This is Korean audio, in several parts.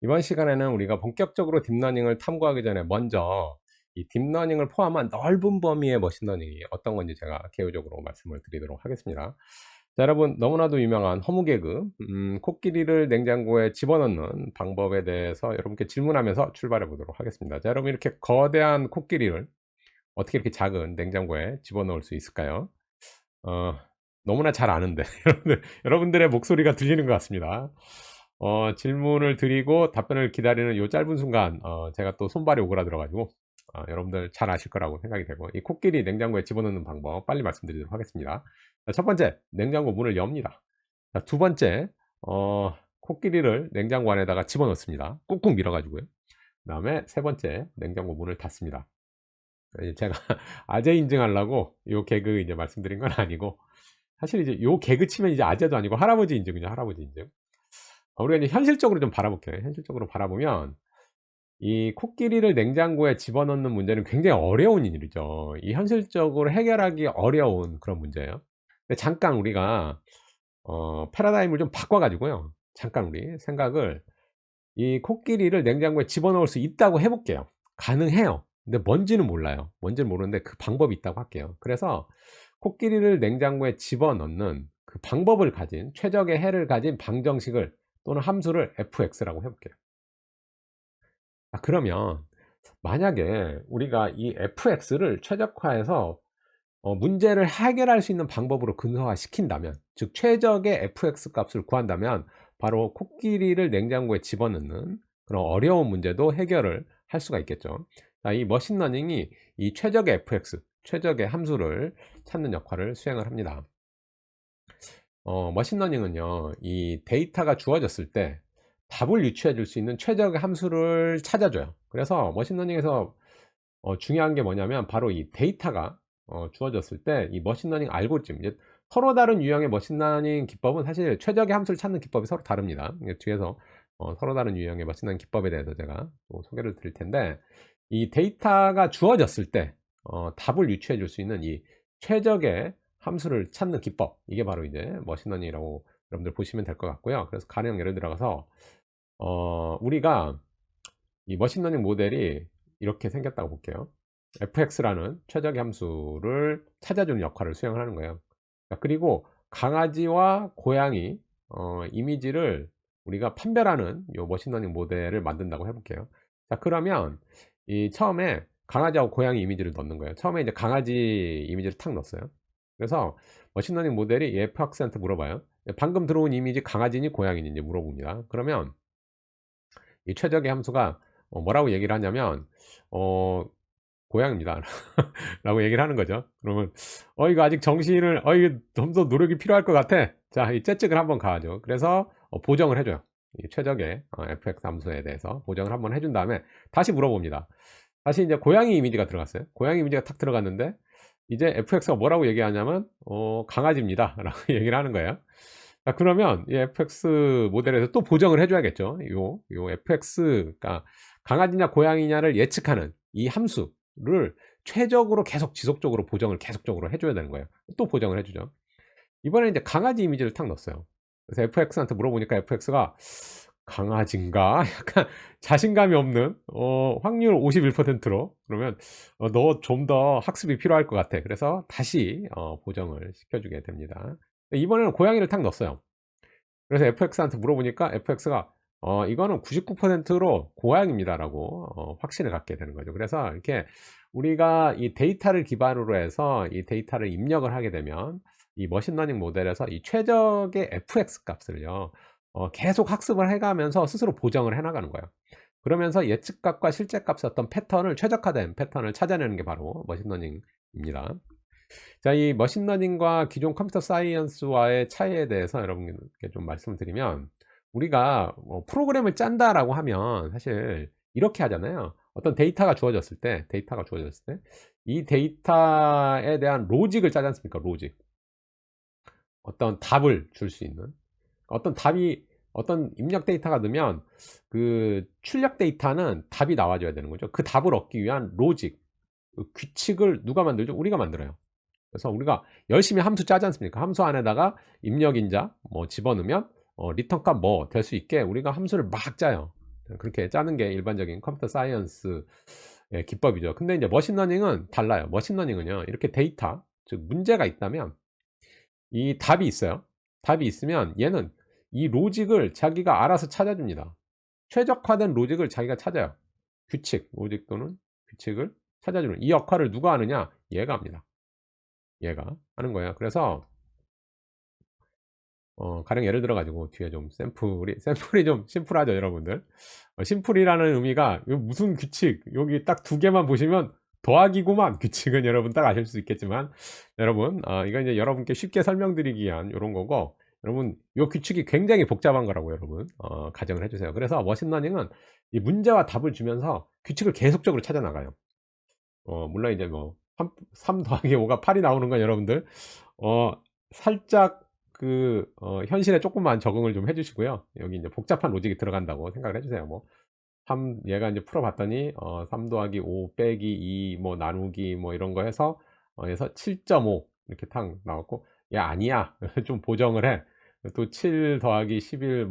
이번 시간에는 우리가 본격적으로 딥러닝을 탐구하기 전에 먼저 이 딥러닝을 포함한 넓은 범위의 머신러닝이 어떤 건지 제가 개요적으로 말씀을 드리도록 하겠습니다. 자, 여러분, 너무나도 유명한 허무개그 코끼리를 냉장고에 집어넣는 방법에 대해서 여러분께 질문하면서 출발해 보도록 하겠습니다. 자, 여러분, 이렇게 거대한 코끼리를 어떻게 이렇게 작은 냉장고에 집어넣을 수 있을까요? 어, 너무나 잘 아는데 여러분들의 목소리가 들리는 것 같습니다. 질문을 드리고 답변을 기다리는 요 짧은 순간 제가 또 손발이 오그라들어 가지고 여러분들 잘 아실 거라고 생각이 되고, 이 코끼리 냉장고에 집어넣는 방법 빨리 말씀드리도록 하겠습니다. 자, 첫 번째, 냉장고 문을 엽니다. 자, 두 번째, 코끼리를 냉장고 안에다가 집어넣습니다. 꾹꾹 밀어 가지고요. 그다음에 세 번째, 냉장고 문을 닫습니다. 제가 아재 인증하려고 요 개그 이제 말씀드린 건 아니고, 사실 이제 요 개그 치면 이제 아재도 아니고 할아버지 인증이죠. 할아버지 인증. 우리가 이제 현실적으로 좀 바라볼게요. 현실적으로 바라보면 이 코끼리를 냉장고에 집어넣는 문제는 굉장히 어려운 일이죠. 이 현실적으로 해결하기 어려운 그런 문제예요. 근데 잠깐 우리가 패러다임을 좀 바꿔 가지고요, 잠깐 우리 생각을 이 코끼리를 냉장고에 집어넣을 수 있다고 해 볼게요. 가능해요. 근데 뭔지는 몰라요. 뭔지는 모르는데 그 방법이 있다고 할게요. 그래서 코끼리를 냉장고에 집어넣는 그 방법을 가진, 최적의 해를 가진 방정식을 또는 함수를 fx라고 해 볼게요. 그러면 만약에 우리가 이 fx를 최적화해서 문제를 해결할 수 있는 방법으로 근소화시킨다면, 즉 최적의 fx 값을 구한다면 바로 코끼리를 냉장고에 집어넣는 그런 어려운 문제도 해결을 할 수가 있겠죠. 자, 이 머신러닝이 이 최적의 fx, 최적의 함수를 찾는 역할을 수행을 합니다. 머신러닝은요, 이 데이터가 주어졌을 때 답을 유추해 줄 수 있는 최적의 함수를 찾아줘요. 그래서 머신러닝에서 중요한 게 뭐냐면 바로 이 데이터가 주어졌을 때 이 머신러닝 알고리즘, 이제 서로 다른 유형의 머신러닝 기법은 사실 최적의 함수를 찾는 기법이 서로 다릅니다. 뒤에서 서로 다른 유형의 머신러닝 기법에 대해서 제가 또 소개를 드릴 텐데, 이 데이터가 주어졌을 때 답을 유추해 줄 수 있는 이 최적의 함수를 찾는 기법, 이게 바로 이제 머신러닝이라고 여러분들 보시면 될 것 같고요. 그래서 가령 예를 들어서 우리가 이 머신러닝 모델이 이렇게 생겼다고 볼게요. fx라는 최적의 함수를 찾아주는 역할을 수행을 하는 거예요. 그리고 강아지와 고양이 이미지를 우리가 판별하는 요 머신러닝 모델을 만든다고 해볼게요. 자, 그러면 이 처음에 강아지하고 고양이 이미지를 넣는 거예요. 처음에 이제 강아지 이미지를 탁 넣었어요. 그래서 머신러닝 모델이 이 fx한테 물어봐요. 방금 들어온 이미지 강아지니 고양이니 물어봅니다. 그러면 이 최적의 함수가 뭐라고 얘기를 하냐면 고양입니다 라고 얘기를 하는 거죠. 그러면 이거 아직 정신을 이거 좀 더 노력이 필요할 것 같아. 자, 이 채찍을 한번 가죠. 그래서 보정을 해줘요. 이 최적의 fx 함수에 대해서 보정을 한번 해준 다음에 다시 물어봅니다. 다시 이제 고양이 이미지가 들어갔어요. 고양이 이미지가 탁 들어갔는데 이제 fx가 뭐라고 얘기하냐면 강아지입니다 라고 얘기를 하는 거예요. 자, 그러면 이 fx 모델에서 또 보정을 해줘야겠죠. 요 fx가 강아지냐 고양이냐를 예측하는 이 함수를 최적으로 계속 지속적으로 보정을 계속적으로 해줘야 되는 거예요. 또 보정을 해주죠. 이번에 이제 강아지 이미지를 탁 넣었어요. 그래서 fx한테 물어보니까 fx가 강아지인가? 약간 자신감이 없는 확률 51%로, 그러면 너 좀 더 학습이 필요할 것 같아. 그래서 다시 보정을 시켜주게 됩니다. 이번에는 고양이를 탁 넣었어요. 그래서 fx한테 물어보니까 fx가 이거는 99%로 고양입니다 라고 확신을 갖게 되는 거죠. 그래서 이렇게 우리가 이 데이터를 기반으로 해서 이 데이터를 입력을 하게 되면 이 머신러닝 모델에서 이 최적의 fx 값을요 계속 학습을 해가면서 스스로 보정을 해나가는 거예요. 그러면서 예측값과 실제값의 어떤 패턴을, 최적화된 패턴을 찾아내는 게 바로 머신러닝입니다. 자, 이 머신러닝과 기존 컴퓨터 사이언스와의 차이에 대해서 여러분께 좀 말씀을 드리면, 우리가 프로그램을 짠다라고 하면 사실 이렇게 하잖아요. 어떤 데이터가 주어졌을 때, 이 데이터에 대한 로직을 짜지 않습니까? 로직. 어떤 답을 줄 수 있는, 어떤 입력 데이터가 넣으면 그 출력 데이터는 답이 나와줘야 되는 거죠. 그 답을 얻기 위한 로직, 그 규칙을 누가 만들죠? 우리가 만들어요. 그래서 우리가 열심히 함수 짜지 않습니까? 함수 안에다가 입력인자 뭐 집어넣으면 리턴 값 뭐 될 수 있게 우리가 함수를 막 짜요. 그렇게 짜는 게 일반적인 컴퓨터 사이언스의 기법이죠. 근데 이제 머신러닝은 달라요. 머신러닝은요, 이렇게 데이터, 즉 문제가 있다면 이 답이 있어요. 답이 있으면 얘는 이 로직을 자기가 알아서 찾아줍니다. 최적화된 로직을 자기가 찾아요. 규칙, 로직 또는 규칙을 찾아주는 이 역할을 누가 하느냐? 얘가 합니다. 얘가 하는 거예요. 그래서 가령 예를 들어 가지고 뒤에 좀 샘플이 좀 심플하죠, 여러분들. 심플이라는 의미가 요 무슨 규칙, 여기 딱 두 개만 보시면 더하기구만. 규칙은 여러분 딱 아실 수 있겠지만, 여러분 이건 이제 여러분께 쉽게 설명드리기 위한 요런 거고, 여러분 요 규칙이 굉장히 복잡한 거라고 여러분 가정을 해 주세요. 그래서 머신러닝은 이 문제와 답을 주면서 규칙을 계속적으로 찾아 나가요. 물론 이제 뭐 3 더하기 5가 8이 나오는 건 여러분들 살짝 현실에 쪼끔만 적응을 좀 해 주시고요. 여기 인제 복잡한 로직이 들어간다고 생각을 해 주세요. 뭐 얘가 인제 풀어 봤더니 3 더하기 5 빼기 2 뭐 나누기 뭐 이런 거 해서 해서 7.5 이렇게 탁 나왔고, "야 아니야." 좀 보정을 해. 또 7 더하기 11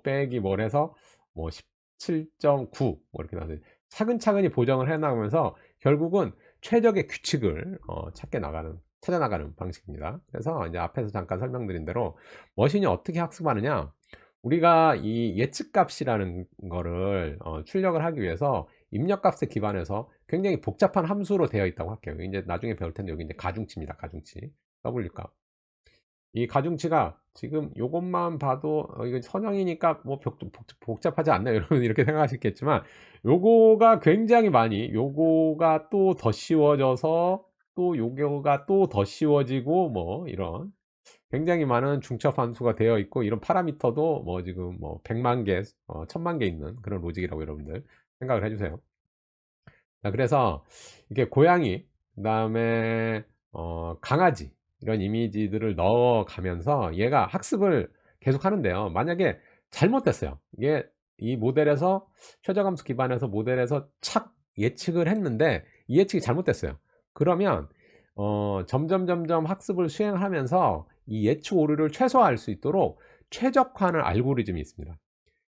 빼기 뭘 해서 뭐 17.9 뭐 이렇게 나와서 차근차근히 보정을 해 나가면서 결국은 최적의 규칙을 찾아 나가는 방식입니다. 그래서 이제 앞에서 잠깐 설명드린 대로 머신이 어떻게 학습하느냐, 우리가 이 예측값이라는 거를 출력을 하기 위해서 입력값에 기반해서 굉장히 복잡한 함수로 되어 있다고 할게요. 이제 나중에 배울 텐데, 여기 이제 가중치입니다. 가중치. W값. 이 가중치가 지금 요것만 봐도 이거 선형이니까 뭐 복잡하지 않나요? 여러분 이렇게 생각하시겠지만, 요거가 굉장히 많이, 요거가 또 더 쉬워져서 또 요거가 또 더 쉬워지고 뭐 이런 굉장히 많은 중첩 함수가 되어 있고, 이런 파라미터도 뭐 지금 뭐 100만 개, 1000만 개 있는 그런 로직이라고 여러분들 생각을 해 주세요. 자, 그래서 이게 고양이, 그다음에 강아지, 이런 이미지들을 넣어 가면서 얘가 학습을 계속 하는데요. 만약에 잘못됐어요. 이게 이 모델에서 최저감수 기반해서 모델에서 착 예측을 했는데 이 예측이 잘못됐어요. 그러면 점점 학습을 수행하면서 이 예측 오류를 최소화할 수 있도록 최적화하는 알고리즘이 있습니다.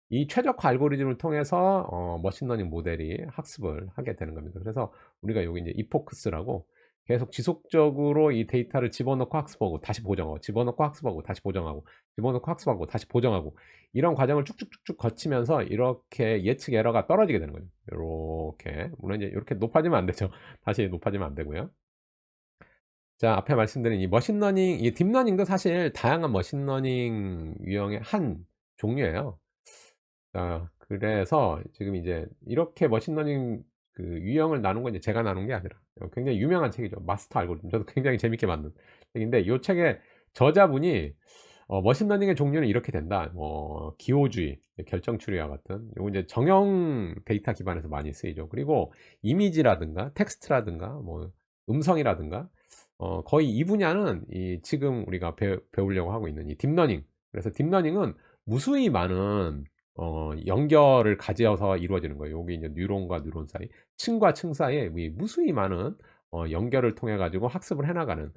이 최적화 알고리즘을 통해서 머신러닝 모델이 학습을 하게 되는 겁니다. 그래서 우리가 여기 이제 eFocus라고 계속 지속적으로 이 데이터를 집어넣고 학습하고 다시 보정하고, 집어넣고 학습하고 다시 보정하고, 집어넣고 학습하고 다시 보정하고, 이런 과정을 쭉쭉쭉쭉 거치면서 이렇게 예측 에러가 떨어지게 되는 거예요. 요렇게. 물론 이제 이렇게 높아지면 안 되죠. 다시 높아지면 안 되고요. 자, 앞에 말씀드린 이 머신러닝, 이 딥러닝도 사실 다양한 머신러닝 유형의 한 종류예요. 자, 그래서 지금 이제 이렇게 머신러닝 유형을 나눈 건 이제 제가 나눈 게 아니라 굉장히 유명한 책이죠. 마스터 알고리즘. 저도 굉장히 재밌게 만든 책인데, 이 책의 저자분이 머신러닝의 종류는 이렇게 된다. 뭐 기호주의, 결정추리와 같은 요거 이제 정형 데이터 기반에서 많이 쓰이죠. 그리고 이미지라든가 텍스트라든가 뭐 음성이라든가 거의 이 분야는 이 지금 우리가 배우려고 하고 있는 이 딥러닝. 그래서 딥러닝은 무수히 많은 연결을 가지어서 이루어지는 거예요. 요게 이제 뉴런과 뉴런 사이, 층과 층 사이에 이 무수히 많은 연결을 통해 가지고 학습을 해 나가는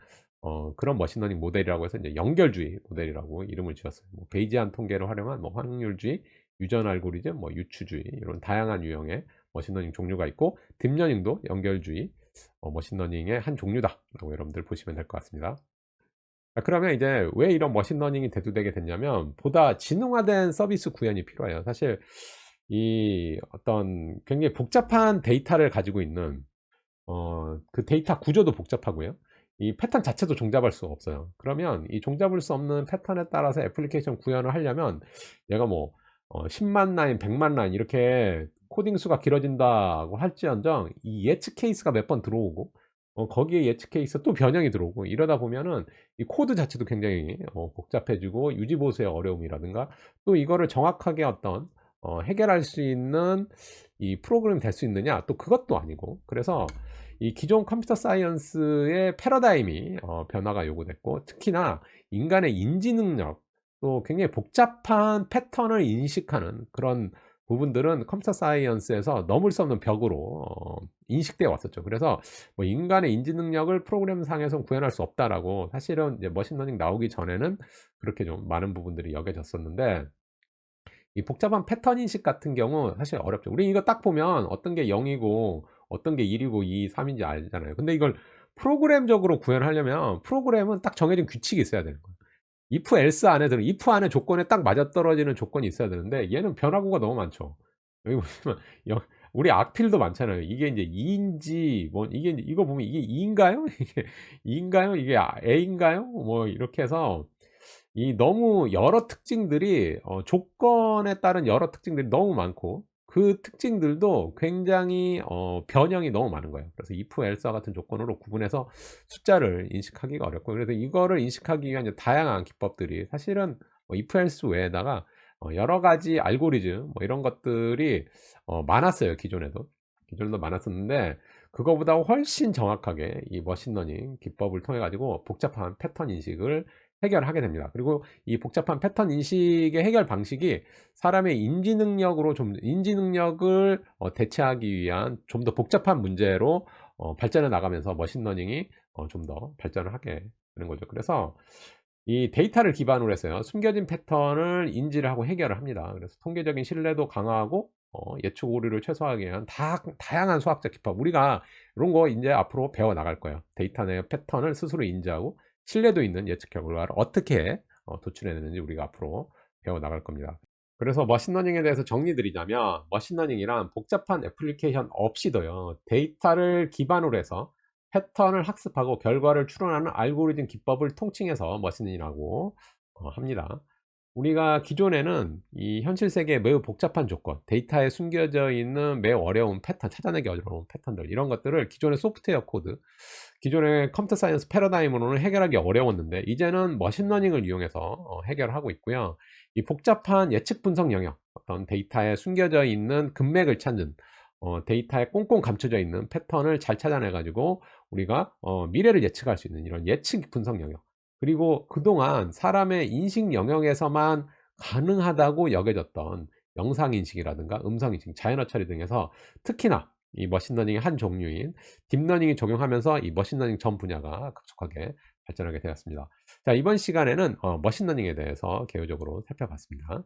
그런 머신러닝 모델이라고 해서 이제 연결주의 모델이라고 이름을 지었어요. 뭐 베이지안 통계를 활용한 뭐 확률주의, 유전 알고리즘, 뭐 유추주의, 이런 다양한 유형의 머신러닝 종류가 있고, 딥러닝도 연결주의 머신러닝의 한 종류다라고 여러분들 보시면 될 것 같습니다. 자, 그러면 이제 왜 이런 머신러닝이 대두되게 됐냐면, 보다 지능화된 서비스 구현이 필요해요. 사실 이 어떤 굉장히 복잡한 데이터를 가지고 있는 그 데이터 구조도 복잡하고요. 이 패턴 자체도 종잡을 수가 없어요. 그러면 이 종잡을 수 없는 패턴에 따라서 애플리케이션 구현을 하려면 얘가 뭐 10만 라인, 100만 라인 이렇게 코딩 수가 길어진다고 할지언정, 이 예측 케이스가 몇 번 들어오고 거기에 예측 케이스 또 변형이 들어오고, 이러다 보면은 이 코드 자체도 굉장히 복잡해지고, 유지 보수의 어려움이라든가, 또 이거를 정확하게 어떤 해결할 수 있는 이 프로그램이 될 수 있느냐, 또 그것도 아니고. 그래서 이 기존 컴퓨터 사이언스의 패러다임이 변화가 요구됐고, 특히나 인간의 인지 능력, 또 굉장히 복잡한 패턴을 인식하는 그런 부분들은 컴퓨터 사이언스에서 넘을 수 없는 벽으로 인식되어 왔었죠. 그래서 뭐 인간의 인지 능력을 프로그램 상에서 구현할 수 없다라고, 사실은 이제 머신러닝 나오기 전에는 그렇게 좀 많은 부분들이 여겨졌었는데, 이 복잡한 패턴 인식 같은 경우 사실 어렵죠. 우리 이거 딱 보면 어떤 게 0 이고 어떤 게 1 이고 2, 3 인지 알잖아요. 근데 이걸 프로그램적으로 구현하려면 프로그램은 딱 정해진 규칙이 있어야 되는 거예요. if else 안에 들어 if 안에 조건에 딱 맞아떨어지는 조건이 있어야 되는데 얘는 변화구가 너무 많죠. 여기 보시면 여 우리 악필도 많잖아요. 이게 인제 2 인지 뭐 이게 인제 이거 보면 이게 2 인가요? 이게 2 인가요? 이게 A인가요? 뭐 이렇게 해서 이 너무 여러 특징들이 조건에 따른 여러 특징들이 너무 많고 그 특징들도 굉장히 변형이 너무 많은 거예요. 그래서 if, else와 같은 조건으로 구분해서 숫자를 인식하기가 어렵고 그래서 이거를 인식하기 위한 이제 다양한 기법들이 사실은 if, else 외에다가 여러 가지 알고리즘 뭐 이런 것들이 많았어요 기존에도. 기존에도 많았었는데 그거보다 훨씬 정확하게 이 머신러닝 기법을 통해 가지고 복잡한 패턴 인식을 해결하게 됩니다. 그리고 이 복잡한 패턴 인식의 해결 방식이 사람의 인지 능력으로 좀 인지 능력을 대체하기 위한 좀 더 복잡한 문제로 발전해 나가면서 머신러닝이 좀 더 발전을 하게 되는 거죠. 그래서 이 데이터를 기반으로 해서요. 숨겨진 패턴을 인지를 하고 해결을 합니다. 그래서 통계적인 신뢰도 강화하고 예측 오류를 최소화하기 위한 다양한 수학적 기법 우리가 이런 거 인제 앞으로 배워 나갈 거예요. 데이터 내 패턴을 스스로 인지하고 신뢰도 있는 예측 결과를 어떻게 도출해 내는지 우리가 앞으로 배워 나갈 겁니다. 그래서 머신러닝에 대해서 정리드리자면 머신러닝이란 복잡한 애플리케이션 없이도요. 데이터를 기반으로 해서 패턴을 학습하고 결과를 추론하는 알고리즘 기법을 통칭해서 머신러닝이라고 합니다. 우리가 기존에는 이 현실 세계의 매우 복잡한 조건, 데이터에 숨겨져 있는 매우 어려운 패턴, 찾아내기 어려운 패턴들 이런 것들을 기존의 소프트웨어 코드, 기존의 컴퓨터 사이언스 패러다임으로는 해결하기 어려웠는데 이제는 머신러닝을 이용해서 해결하고 있고요. 이 복잡한 예측 분석 영역, 어떤 데이터에 숨겨져 있는 금맥을 찾는 데이터에 꽁꽁 감춰져 있는 패턴을 잘 찾아내 가지고 우리가 미래를 예측할 수 있는 이런 예측 분석 영역 그리고 그동안 사람의 인식 영역에서만 가능하다고 여겨졌던 영상 인식이라든가 음성 인식, 자연어 처리 등에서 특히나 이 머신러닝의 한 종류인 딥러닝이 적용하면서 이 머신러닝 전 분야가 급속하게 발전하게 되었습니다. 자, 이번 시간에는 머신러닝에 대해서 개요적으로 살펴봤습니다.